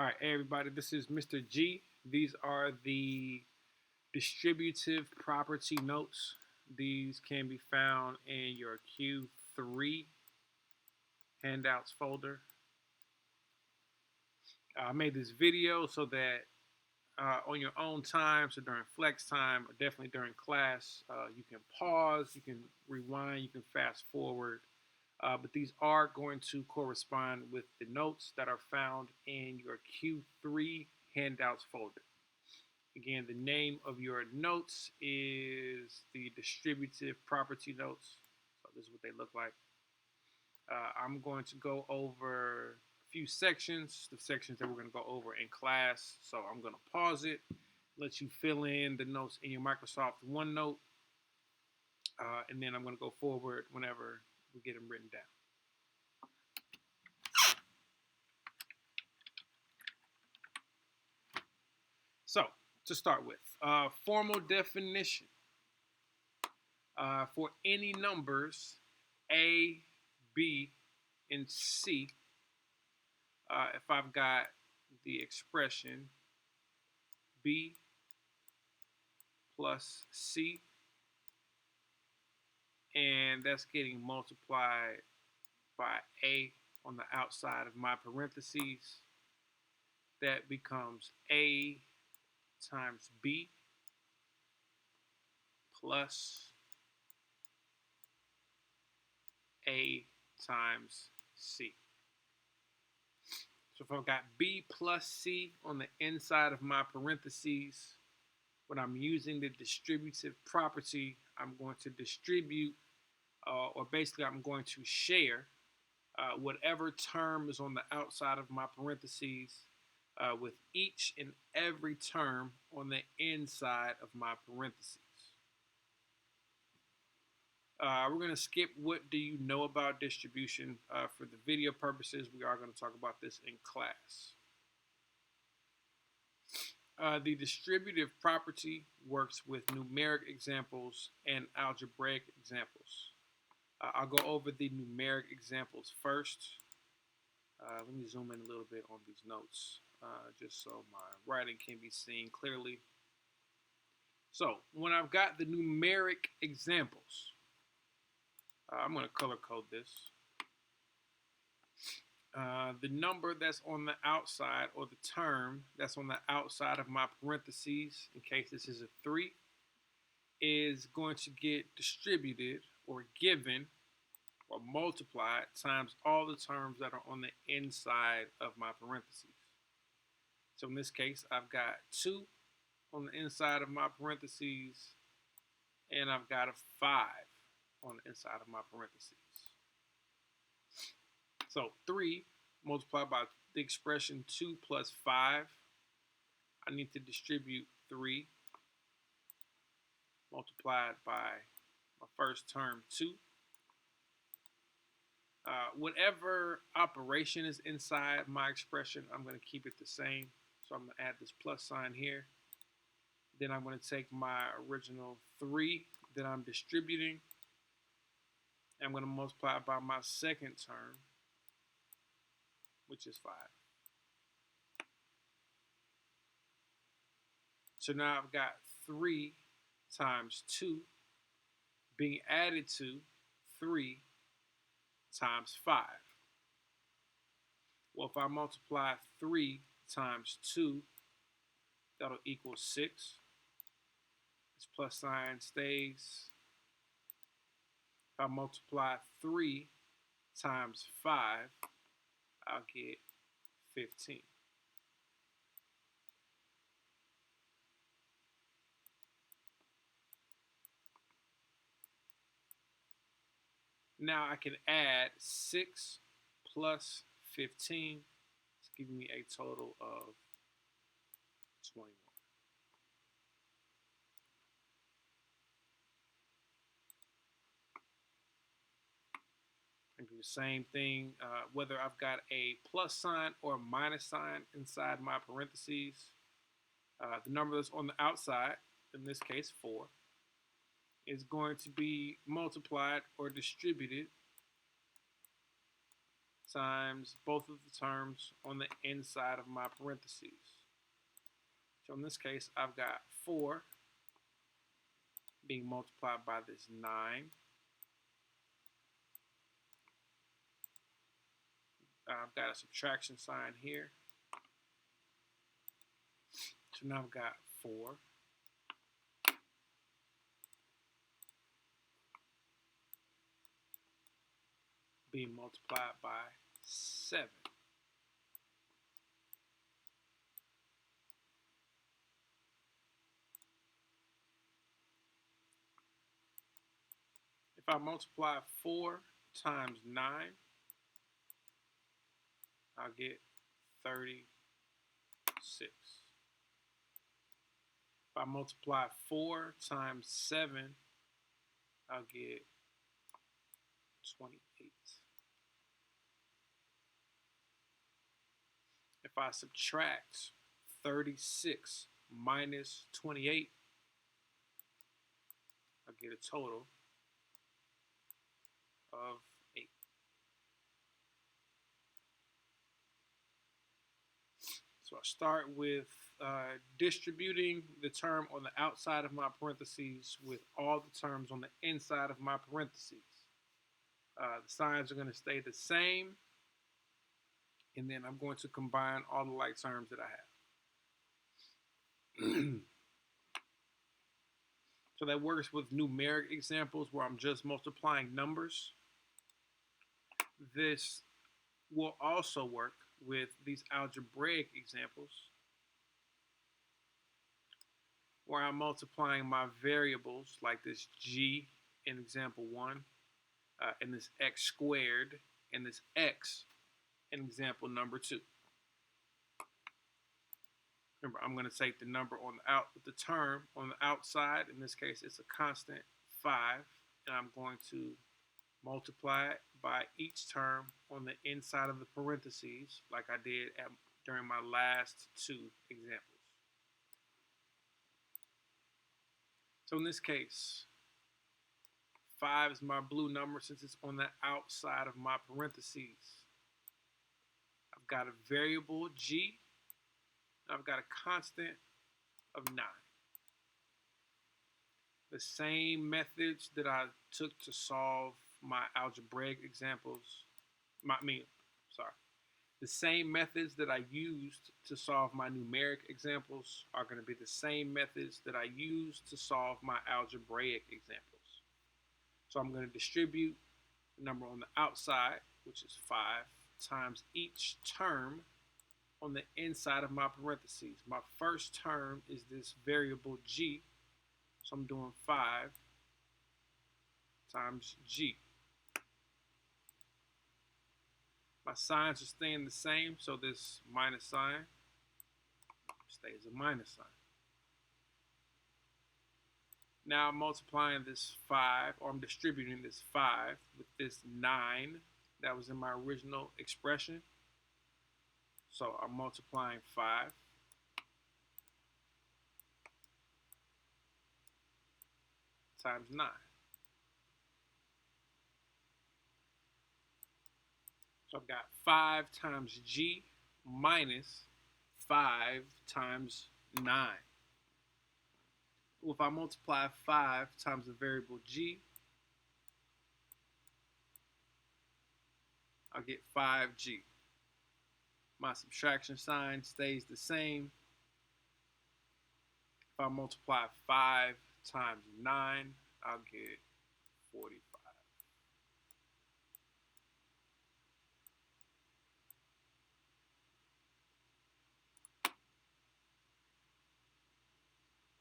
All right, hey everybody, this is Mr. G. These are the distributive property notes. These can be found in your Q3 handouts folder. I made this video so that on your own time, so during flex time, or definitely during class, you can pause, you can rewind, you can fast forward. But these are going to correspond with the notes that are found in your Q3 handouts folder. Again, the name of your notes is the distributive property notes. So this is what they look like. I'm going to go over a few sections, the sections that we're going to go over in class. So I'm going to pause it, let you fill in the notes in your Microsoft OneNote, and then I'm going to go forward whenever we get them written down. So to start with, formal definition. For any numbers A, B, and C, if I've got the expression B plus C, and that's getting multiplied by A on the outside of my parentheses, that becomes A times B plus A times C. So if I've got B plus C on the inside of my parentheses, when I'm using the distributive property, I'm going to distribute, or basically I'm going to share whatever term is on the outside of my parentheses with each and every term on the inside of my parentheses. We're going to skip what do you know about distribution. For the video purposes, we are going to talk about this in class. The distributive property works with numeric examples and algebraic examples. I'll go over the numeric examples first. Let me zoom in a little bit on these notes, just so my writing can be seen clearly. So when I've got the numeric examples, I'm going to color code this. The number that's on the outside, or the term that's on the outside of my parentheses, in case this is a 3, is going to get distributed or given or multiplied times all the terms that are on the inside of my parentheses. So in this case, I've got 2 on the inside of my parentheses, and I've got a 5 on the inside of my parentheses. So 3 multiplied by the expression 2 plus 5, I need to distribute 3 multiplied by my first term 2. Whatever operation is inside my expression, I'm going to keep it the same. So I'm going to add this plus sign here. Then I'm going to take my original 3 that I'm distributing, and I'm going to multiply it by my second term, which is 5. So now I've got 3 times 2 being added to 3 times 5. Well, if I multiply 3 times 2, that'll equal 6. This plus sign stays. If I multiply 3 times 5, I'll get 15. Now I can add 6 plus 15. It's giving me a total of 21. I do the same thing, whether I've got a plus sign or a minus sign inside my parentheses. The number that's on the outside, in this case 4, is going to be multiplied or distributed times both of the terms on the inside of my parentheses. So in this case, I've got 4 being multiplied by this 9. I've got a subtraction sign here. So now I've got 4 being multiplied by 7. If I multiply 4 times 9, I'll get 36. If I multiply 4 times 7, I'll get 28. If I subtract 36 minus 28, I'll get a total of 8. So I start with distributing the term on the outside of my parentheses with all the terms on the inside of my parentheses. The signs are going to stay the same, and then I'm going to combine all the like terms that I have. So that works with numeric examples where I'm just multiplying numbers. This will also work with these algebraic examples where I'm multiplying my variables like this g in example 1 and this x squared and this x in example number 2. Remember, I'm going to take the number on the term on the outside. In this case, it's a constant 5, and I'm going to multiply it by each term on the inside of the parentheses, like I did during my last 2 examples. So in this case, 5 is my blue number since it's on the outside of my parentheses. I've got a variable g. I've got a constant of 9. The same methods that I took to solve my algebraic examples, the same methods that I used to solve my numeric examples are going to be the same methods that I used to solve my algebraic examples. So I'm going to distribute the number on the outside, which is 5, times each term on the inside of my parentheses. My first term is this variable g, so I'm doing 5 times g. My signs are staying the same, so this minus sign stays a minus sign. Now I'm multiplying this 5, or I'm distributing this 5 with this 9 that was in my original expression. So I'm multiplying 5 times 9. So I've got 5 times g minus 5 times 9. Well, if I multiply 5 times the variable g, I'll get 5g. My subtraction sign stays the same. If I multiply 5 times 9, I'll get 45.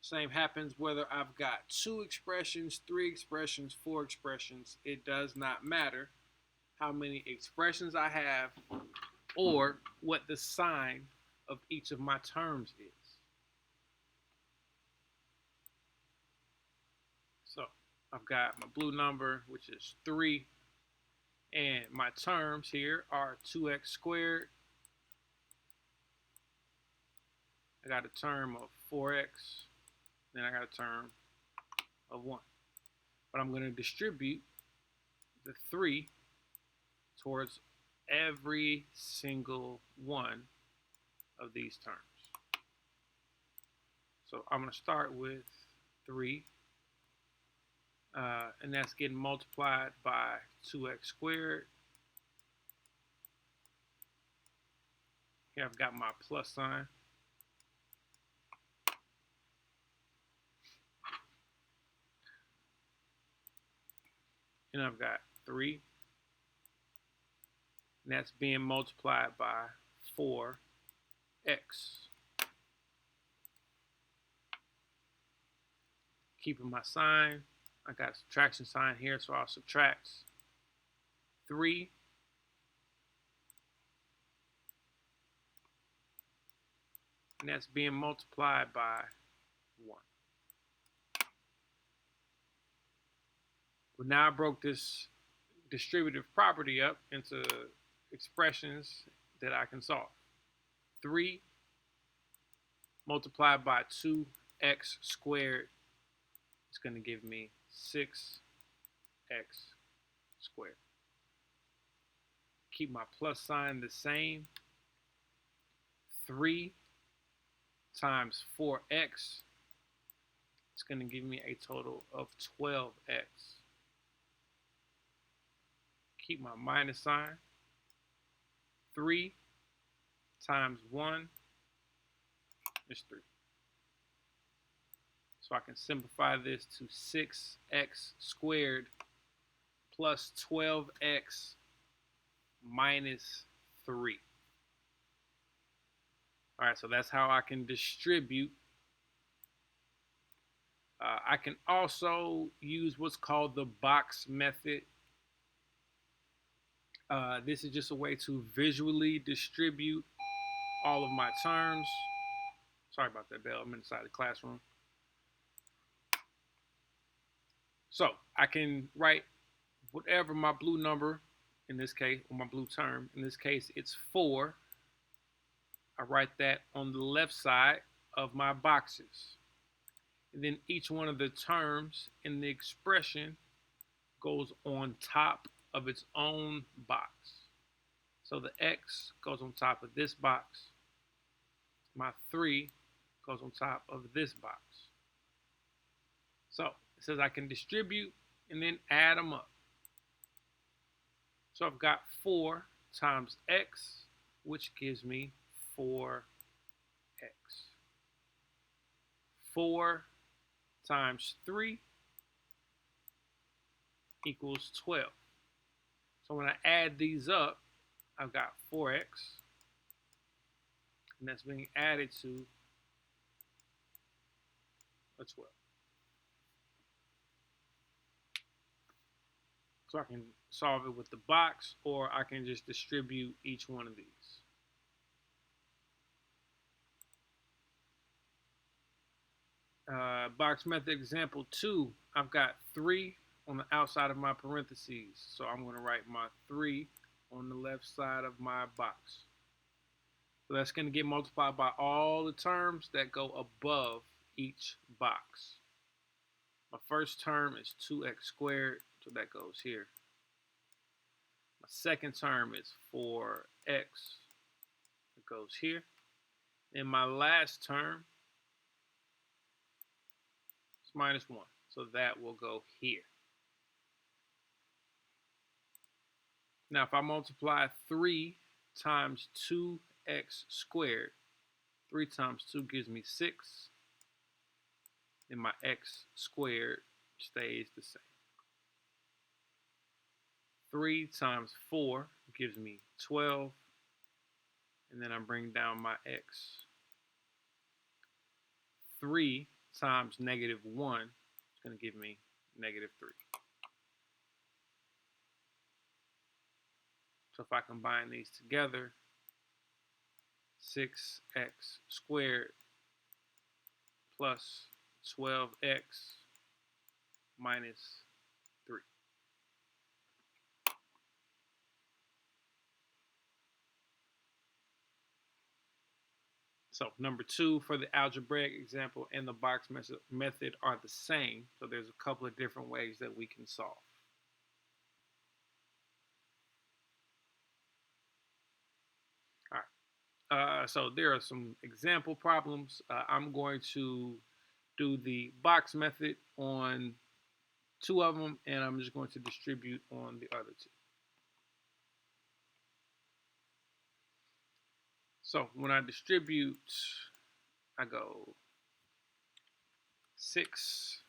Same happens whether I've got 2 expressions, 3 expressions, 4 expressions. It does not matter how many expressions I have or what the sign of each of my terms is. So I've got my blue number, which is 3, and my terms here are 2x squared. I got a term of 4x, then I got a term of 1. But I'm going to distribute the 3 towards every single one of these terms. So I'm going to start with 3, and that's getting multiplied by 2x squared. Here I've got my plus sign. And I've got 3, and that's being multiplied by 4x. Keeping my sign, I got a subtraction sign here, so I'll subtract 3 and that's being multiplied by 1. Well, now I broke this distributive property up into expressions that I can solve. 3 multiplied by 2x squared is going to give me 6x squared. Keep my plus sign the same. 3 times 4x is going to give me a total of 12x. Keep my minus sign. 3 times 1 is 3. So I can simplify this to 6x squared plus 12x minus 3. All right, so that's how I can distribute. I can also use what's called the box method. This is just a way to visually distribute all of my terms. Sorry about that, Bell. I'm inside the classroom. So I can write whatever my blue number, in this case, or my blue term, in this case, it's 4. I write that on the left side of my boxes. And then each one of the terms in the expression goes on top of its own box. So the x goes on top of this box. My 3 goes on top of this box. So it says I can distribute and then add them up. So I've got 4 times x, which gives me 4x. 4 times 3 equals 12. So when I add these up, I've got 4x, and that's being added to a 12. So I can solve it with the box, or I can just distribute each one of these. Box method example 2, I've got 3 on the outside of my parentheses. So I'm going to write my 3 on the left side of my box. So that's going to get multiplied by all the terms that go above each box. My first term is 2x squared, so that goes here. My second term is 4x, it goes here. And my last term is minus 1, so that will go here. Now, if I multiply 3 times 2x squared, 3 times 2 gives me 6, and my x squared stays the same. 3 times 4 gives me 12, and then I bring down my x. 3 times negative 1 is going to give me negative 3. So if I combine these together, 6x squared plus 12x minus 3. So number 2 for the algebraic example and the box method are the same. So there's a couple of different ways that we can solve. So there are some example problems. I'm going to do the box method on 2 of them, and I'm just going to distribute on the other 2. So when I distribute, I go 6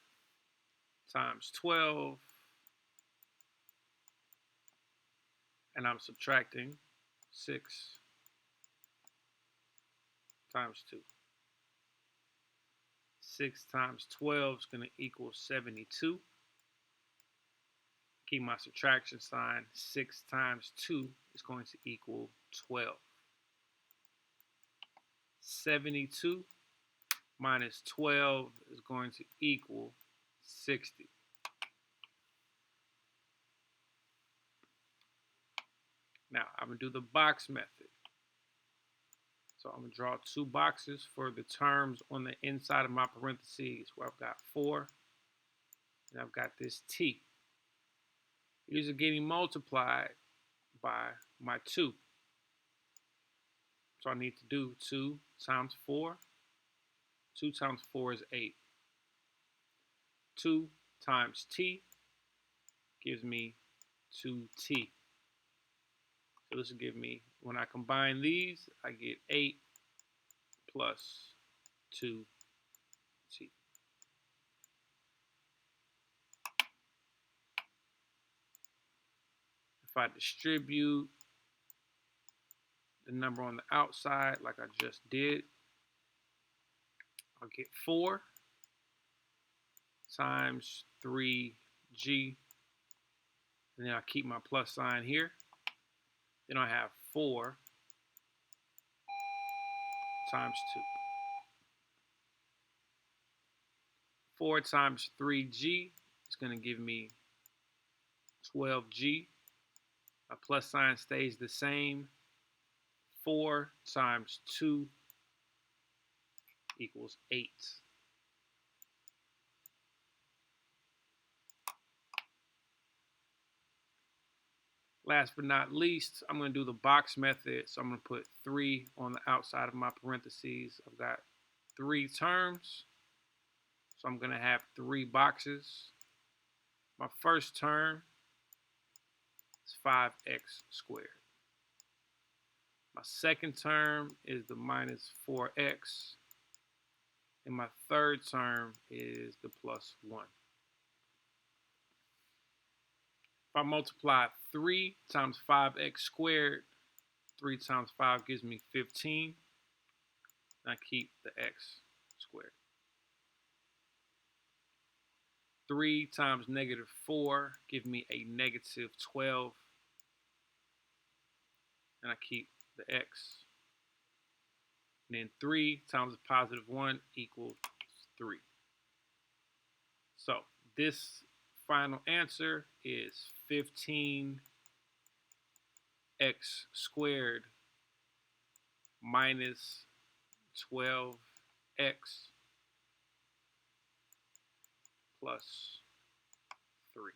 times 12, and I'm subtracting 6 times 2. 6 times 12 is going to equal 72. Keep my subtraction sign. 6 times 2 is going to equal 12. 72 minus 12 is going to equal 60. Now, I'm going to do the box method. So I'm going to draw 2 boxes for the terms on the inside of my parentheses where I've got 4 and I've got this t. These are getting multiplied by my 2. So I need to do 2 times 4. 2 times 4 is 8. 2 times t gives me 2t. So this will give me, when I combine these, I get 8 plus 2t. If I distribute the number on the outside like I just did, I'll get 4 times 3g, and then I'll keep my plus sign here. Then I have 4 times 2. 4 times 3g is going to give me 12g. My plus sign stays the same. 4 times 2 equals 8. Last but not least, I'm going to do the box method. So I'm going to put 3 on the outside of my parentheses. I've got 3 terms. So I'm going to have 3 boxes. My first term is 5x squared. My second term is the minus 4x. And my third term is the plus 1. If I multiply 3 times 5x squared, 3 times 5 gives me 15. And I keep the x squared. 3 times negative 4 give me a negative 12. And I keep the x. And then 3 times a positive 1 equals 3. So this final answer is 15x squared minus 12x plus 3.